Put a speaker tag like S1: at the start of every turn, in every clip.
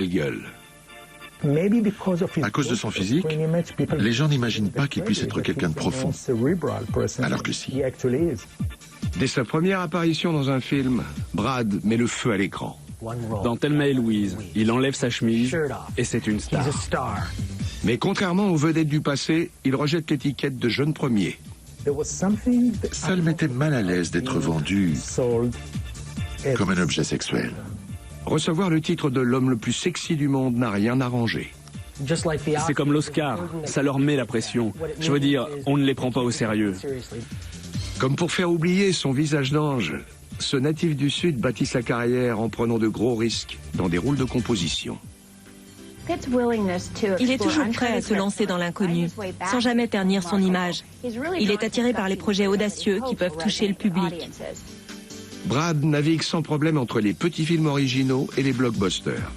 S1: belle gueule. À cause de son physique, les gens n'imaginent pas qu'il puisse être quelqu'un de profond, alors que si. Dès sa première apparition dans un film, Brad met le feu à l'écran.
S2: Dans Thelma et Louise, il enlève sa chemise et c'est une star.
S1: Mais contrairement aux vedettes du passé, il rejette l'étiquette de jeune premier. Ça le mettait mal à l'aise d'être vendu comme un objet sexuel. Recevoir le titre de l'homme le plus sexy du monde n'a rien arrangé.
S2: C'est comme l'Oscar, ça leur met la pression. Je veux dire, on ne les prend pas au sérieux.
S1: Comme pour faire oublier son visage d'ange, ce natif du Sud bâtit sa carrière en prenant de gros risques dans des rôles de composition.
S3: Il est toujours prêt à se lancer dans l'inconnu, sans jamais ternir son image. Il est attiré par les projets audacieux qui peuvent toucher le public.
S1: Brad navigue sans problème entre les petits films originaux et les blockbusters.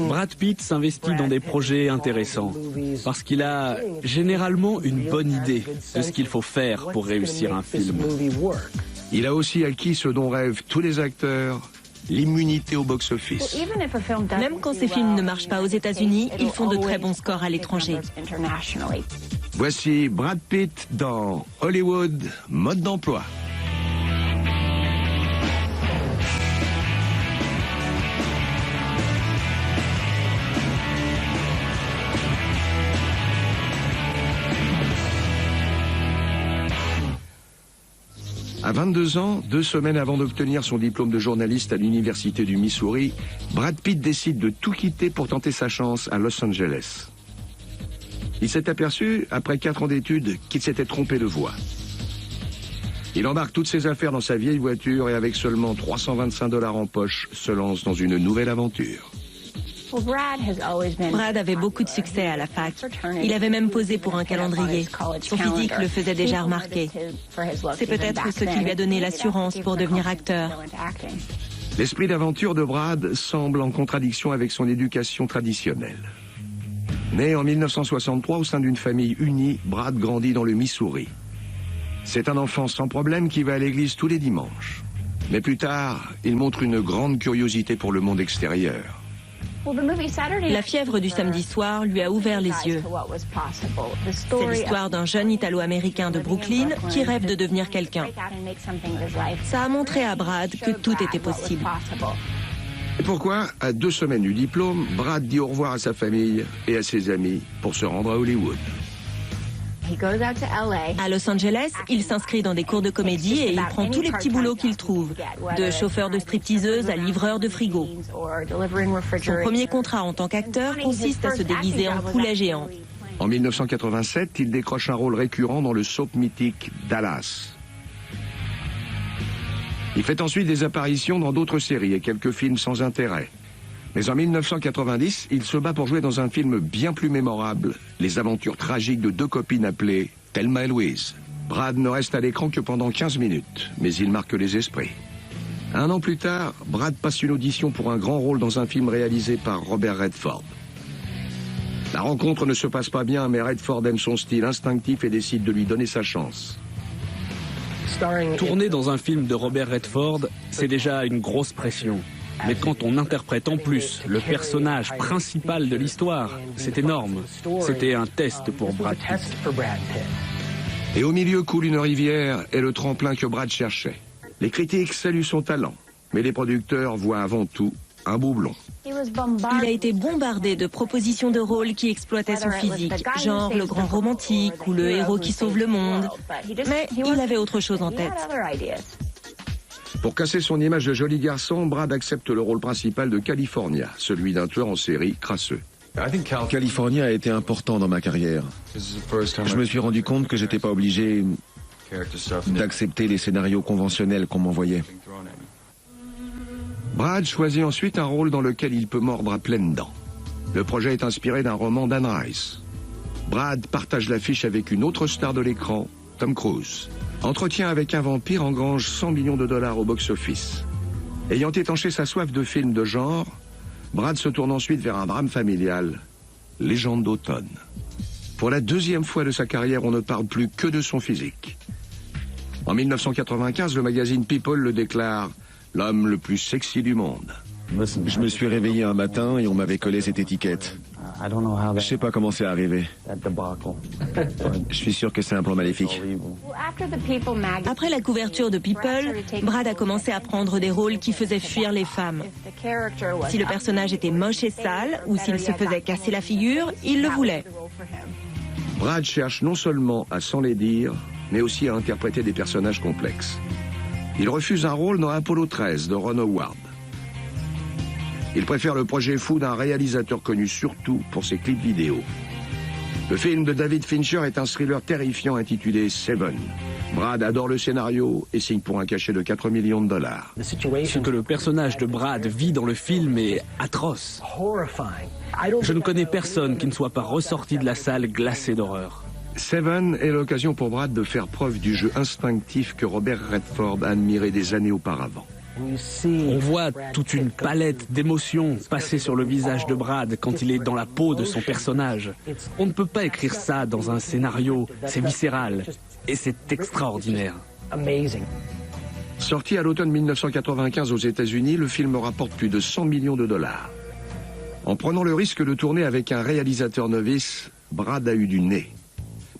S2: Brad Pitt s'investit dans des projets intéressants, parce qu'il a généralement une bonne idée de ce qu'il faut faire pour réussir un film.
S1: Il a aussi acquis ce dont rêvent tous les acteurs, l'immunité au box-office.
S3: Même quand ces films ne marchent pas aux États-Unis, ils font de très bons scores à l'étranger.
S1: Voici Brad Pitt dans Hollywood, mode d'emploi. À 22 ans, 2 semaines avant d'obtenir son diplôme de journaliste à l'université du Missouri, Brad Pitt décide de tout quitter pour tenter sa chance à Los Angeles. Il s'est aperçu, après 4 ans d'études, qu'il s'était trompé de voie. Il embarque toutes ses affaires dans sa vieille voiture et avec seulement 325 $ en poche, se lance dans une nouvelle aventure.
S3: Brad avait beaucoup de succès à la fac. Il avait même posé pour un calendrier. Son physique le faisait déjà remarquer. C'est peut-être ce qui lui a donné l'assurance pour devenir acteur.
S1: L'esprit d'aventure de Brad semble en contradiction avec son éducation traditionnelle. Né en 1963 au sein d'une famille unie, Brad grandit dans le Missouri. C'est un enfant sans problème qui va à l'église tous les dimanches. Mais plus tard, il montre une grande curiosité pour le monde extérieur.
S3: La fièvre du samedi soir lui a ouvert les yeux. C'est l'histoire d'un jeune Italo-américain de Brooklyn qui rêve de devenir quelqu'un. Ça a montré à Brad que tout était possible.
S1: Et pourquoi, à 2 semaines du diplôme, Brad dit au revoir à sa famille et à ses amis pour se rendre à Hollywood.
S3: À Los Angeles, il s'inscrit dans des cours de comédie et il prend tous les petits boulots qu'il trouve, de chauffeur de stripteaseuse à livreur de frigo. Son premier contrat en tant qu'acteur consiste à se déguiser en poulet géant.
S1: En 1987, il décroche un rôle récurrent dans le soap mythique Dallas. Il fait ensuite des apparitions dans d'autres séries et quelques films sans intérêt. Mais en 1990, il se bat pour jouer dans un film bien plus mémorable, les aventures tragiques de 2 copines appelées Thelma et Louise. Brad ne reste à l'écran que pendant 15 minutes, mais il marque les esprits. 1 an plus tard, Brad passe une audition pour un grand rôle dans un film réalisé par Robert Redford. La rencontre ne se passe pas bien, mais Redford aime son style instinctif et décide de lui donner sa chance.
S2: Tourner dans un film de Robert Redford, c'est déjà une grosse pression. Mais quand on interprète en plus le personnage principal de l'histoire, c'est énorme. C'était un test pour Brad Pitt.
S1: Et au milieu coule une rivière et le tremplin que Brad cherchait. Les critiques saluent son talent, mais les producteurs voient avant tout un doublon.
S3: Il a été bombardé de propositions de rôles qui exploitaient son physique, genre le grand romantique ou le héros qui sauve le monde. Mais il avait autre chose en tête.
S1: Pour casser son image de joli garçon, Brad accepte le rôle principal de California, celui d'un tueur en série crasseux.
S4: California a été important dans ma carrière. Je me suis rendu compte que j'étais pas obligé d'accepter les scénarios conventionnels qu'on m'envoyait.
S1: Brad choisit ensuite un rôle dans lequel il peut mordre à pleines dents. Le projet est inspiré d'un roman d'Anne Rice. Brad partage l'affiche avec une autre star de l'écran, Tom Cruise. Entretien avec un vampire engrange 100 millions de dollars au box-office. Ayant étanché sa soif de films de genre, Brad se tourne ensuite vers un drame familial, Légende d'automne. Pour la 2e fois de sa carrière, on ne parle plus que de son physique. En 1995, le magazine People le déclare l'homme le plus sexy du monde.
S4: Je me suis réveillé un matin et on m'avait collé cette étiquette. Je sais pas comment c'est arrivé. Je suis sûr que c'est un plan maléfique.
S3: Après la couverture de People, Brad a commencé à prendre des rôles qui faisaient fuir les femmes. Si le personnage était moche et sale, ou s'il se faisait casser la figure, il le voulait.
S1: Brad cherche non seulement à s'enlaidir, mais aussi à interpréter des personnages complexes. Il refuse un rôle dans Apollo 13 de Ron Howard. Il préfère le projet fou d'un réalisateur connu surtout pour ses clips vidéo. Le film de David Fincher est un thriller terrifiant intitulé Seven. Brad adore le scénario et signe pour un cachet de 4 millions de dollars.
S2: Ce que le personnage de Brad vit dans le film est atroce. Je ne connais personne qui ne soit pas ressorti de la salle glacé d'horreur.
S1: Seven est l'occasion pour Brad de faire preuve du jeu instinctif que Robert Redford a admiré des années auparavant.
S2: On voit toute une palette d'émotions passer sur le visage de Brad quand il est dans la peau de son personnage. On ne peut pas écrire ça dans un scénario, c'est viscéral et c'est extraordinaire.
S1: Sorti à l'automne 1995 aux États-Unis, le film rapporte plus de 100 millions de dollars. En prenant le risque de tourner avec un réalisateur novice, Brad a eu du nez.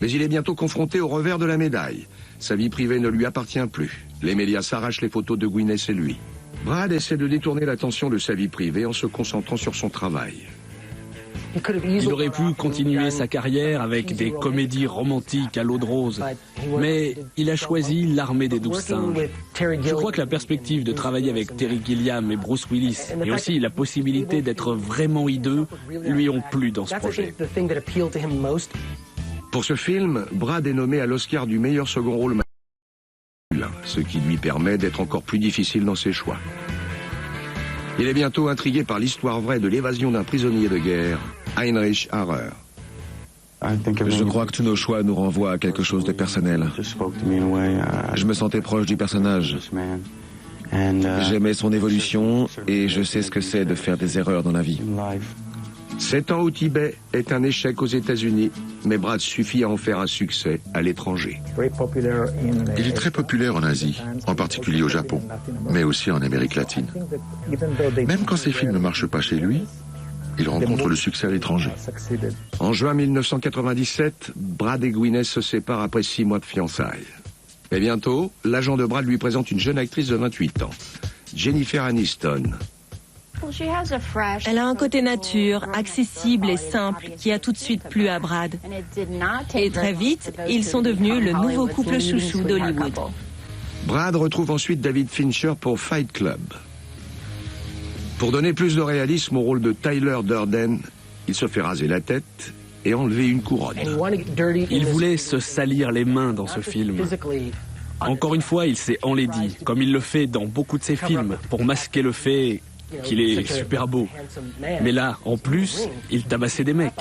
S1: Mais il est bientôt confronté au revers de la médaille. Sa vie privée ne lui appartient plus. Les médias s'arrachent les photos de Gwyneth et lui. Brad essaie de détourner l'attention de sa vie privée en se concentrant sur son travail.
S2: Il aurait pu continuer sa carrière avec des comédies romantiques à l'eau de rose, mais il a choisi l'armée des 12 singes. Je crois que la perspective de travailler avec Terry Gilliam et Bruce Willis, et aussi la possibilité d'être vraiment hideux, lui ont plu dans ce projet.
S1: Pour ce film, Brad est nommé à l'Oscar du meilleur second rôle masculin, ce qui lui permet d'être encore plus difficile dans ses choix. Il est bientôt intrigué par l'histoire vraie de l'évasion d'un prisonnier de guerre, Heinrich Harrer.
S4: Je crois que tous nos choix nous renvoient à quelque chose de personnel. Je me sentais proche du personnage. J'aimais son évolution et je sais ce que c'est de faire des erreurs dans la vie.
S1: 7 ans au Tibet est un échec aux États-Unis, mais Brad suffit à en faire un succès à l'étranger.
S5: Il est très populaire en Asie, en particulier au Japon, mais aussi en Amérique latine. Même quand ses films ne marchent pas chez lui, il rencontre le succès à l'étranger.
S1: En juin 1997, Brad et Gwyneth se séparent après 6 mois de fiançailles. Mais bientôt, l'agent de Brad lui présente une jeune actrice de 28 ans, Jennifer Aniston.
S3: Elle a un côté nature, accessible et simple, qui a tout de suite plu à Brad. Et très vite, ils sont devenus le nouveau couple chouchou d'Hollywood.
S1: Brad retrouve ensuite David Fincher pour Fight Club. Pour donner plus de réalisme au rôle de Tyler Durden, il se fait raser la tête et enlever une couronne.
S2: Il voulait se salir les mains dans ce film. Encore une fois, il s'est enlaidi, comme il le fait dans beaucoup de ses films, pour masquer le fait qu'il est super beau. Mais là, en plus, il tabassait des mecs.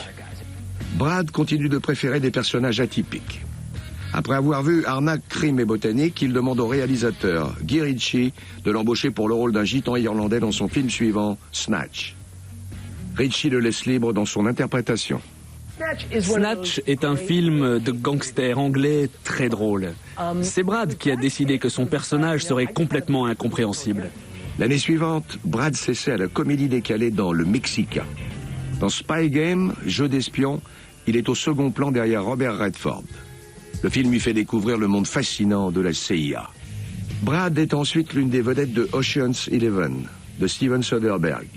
S1: Brad continue de préférer des personnages atypiques. Après avoir vu Arnaque, Crime et Botanique, il demande au réalisateur Guy Ritchie de l'embaucher pour le rôle d'un gitan irlandais dans son film suivant, Snatch. Ritchie le laisse libre dans son interprétation.
S2: Snatch est un film de gangster anglais très drôle. C'est Brad qui a décidé que son personnage serait complètement incompréhensible.
S1: L'année suivante, Brad s'essaie à la comédie décalée dans Le Mexicain. Dans Spy Game, jeu d'espion, il est au second plan derrière Robert Redford. Le film lui fait découvrir le monde fascinant de la CIA. Brad est ensuite l'une des vedettes de Ocean's 11, de Steven Soderbergh.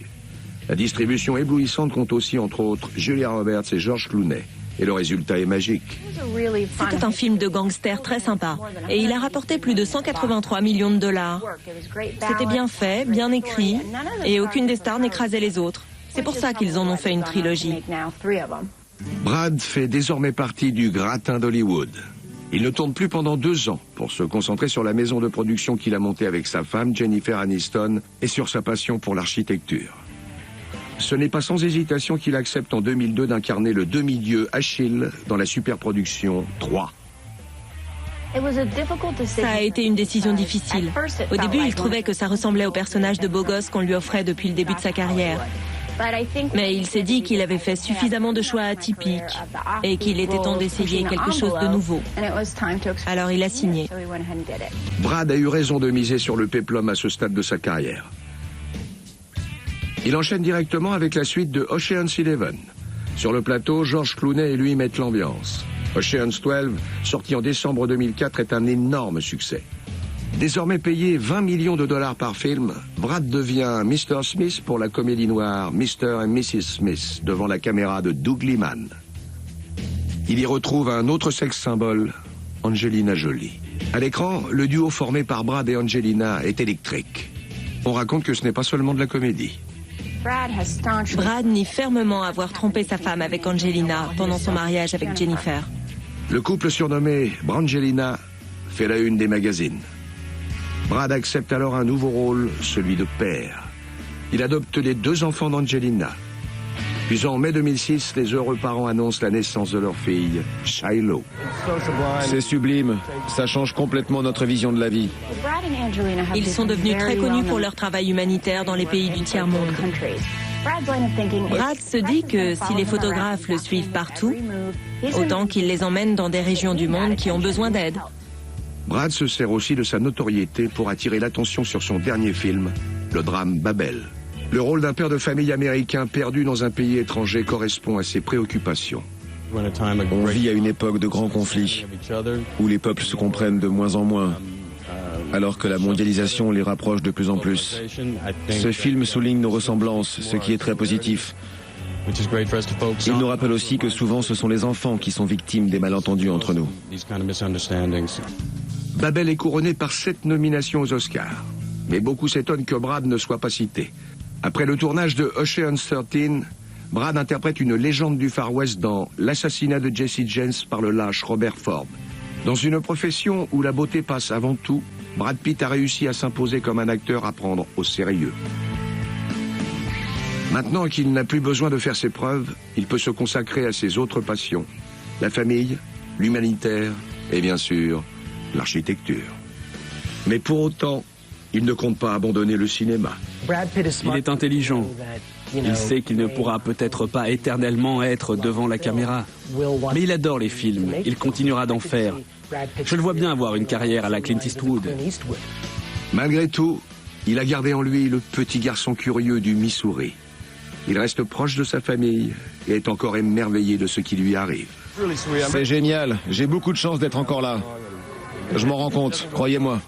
S1: La distribution éblouissante compte aussi, entre autres, Julia Roberts et George Clooney. Et le résultat est magique.
S3: C'était un film de gangster très sympa. Et il a rapporté plus de 183 millions de dollars. C'était bien fait, bien écrit, et aucune des stars n'écrasait les autres. C'est pour ça qu'ils en ont fait une trilogie.
S1: Brad fait désormais partie du gratin d'Hollywood. Il ne tourne plus pendant 2 ans pour se concentrer sur la maison de production qu'il a montée avec sa femme, Jennifer Aniston, et sur sa passion pour l'architecture. Ce n'est pas sans hésitation qu'il accepte en 2002 d'incarner le demi-dieu Achille dans la superproduction 3.
S3: Ça a été une décision difficile. Au début, il trouvait que ça ressemblait au personnage de beau gosse qu'on lui offrait depuis le début de sa carrière. Mais il s'est dit qu'il avait fait suffisamment de choix atypiques et qu'il était temps d'essayer quelque chose de nouveau. Alors il a signé.
S1: Brad a eu raison de miser sur le péplum à ce stade de sa carrière. Il enchaîne directement avec la suite de Ocean's 11. Sur le plateau, George Clooney et lui mettent l'ambiance. Ocean's 12, sorti en décembre 2004, est un énorme succès. Désormais payé 20 millions de dollars par film, Brad devient Mr. Smith pour la comédie noire Mr. and Mrs. Smith devant la caméra de Doug Liman. Il y retrouve un autre sexe symbole, Angelina Jolie. À l'écran, le duo formé par Brad et Angelina est électrique. On raconte que ce n'est pas seulement de la comédie.
S3: Brad nie fermement avoir trompé sa femme avec Angelina pendant son mariage avec Jennifer.
S1: Le couple surnommé Brangelina fait la une des magazines. Brad accepte alors un nouveau rôle, celui de père. Il adopte les 2 enfants d'Angelina. Puis en mai 2006, les heureux parents annoncent la naissance de leur fille, Shiloh.
S4: C'est sublime, ça change complètement notre vision de la vie.
S3: Ils sont devenus très connus pour leur travail humanitaire dans les pays du tiers-monde. Brad se dit que si les photographes le suivent partout, autant qu'il les emmène dans des régions du monde qui ont besoin d'aide.
S1: Brad se sert aussi de sa notoriété pour attirer l'attention sur son dernier film, le drame Babel. Le rôle d'un père de famille américain perdu dans un pays étranger correspond à ses préoccupations.
S4: On vit à une époque de grands conflits, où les peuples se comprennent de moins en moins, alors que la mondialisation les rapproche de plus en plus. Ce film souligne nos ressemblances, ce qui est très positif. Il nous rappelle aussi que souvent ce sont les enfants qui sont victimes des malentendus entre nous.
S1: Babel est couronné par 7 nominations aux Oscars. Mais beaucoup s'étonnent que Brad ne soit pas cité. Après le tournage de Ocean's 13, Brad interprète une légende du Far West dans L'assassinat de Jesse James par le lâche Robert Ford. Dans une profession où la beauté passe avant tout, Brad Pitt a réussi à s'imposer comme un acteur à prendre au sérieux. Maintenant qu'il n'a plus besoin de faire ses preuves, il peut se consacrer à ses autres passions. La famille, l'humanitaire et bien sûr, l'architecture. Mais pour autant, il ne compte pas abandonner le cinéma.
S2: Il est intelligent. Il sait qu'il ne pourra peut-être pas éternellement être devant la caméra. Mais il adore les films. Il continuera d'en faire. Je le vois bien avoir une carrière à la Clint Eastwood.
S1: Malgré tout, il a gardé en lui le petit garçon curieux du Missouri. Il reste proche de sa famille et est encore émerveillé de ce qui lui arrive.
S4: C'est génial, j'ai beaucoup de chance d'être encore là. Je m'en rends compte, croyez-moi.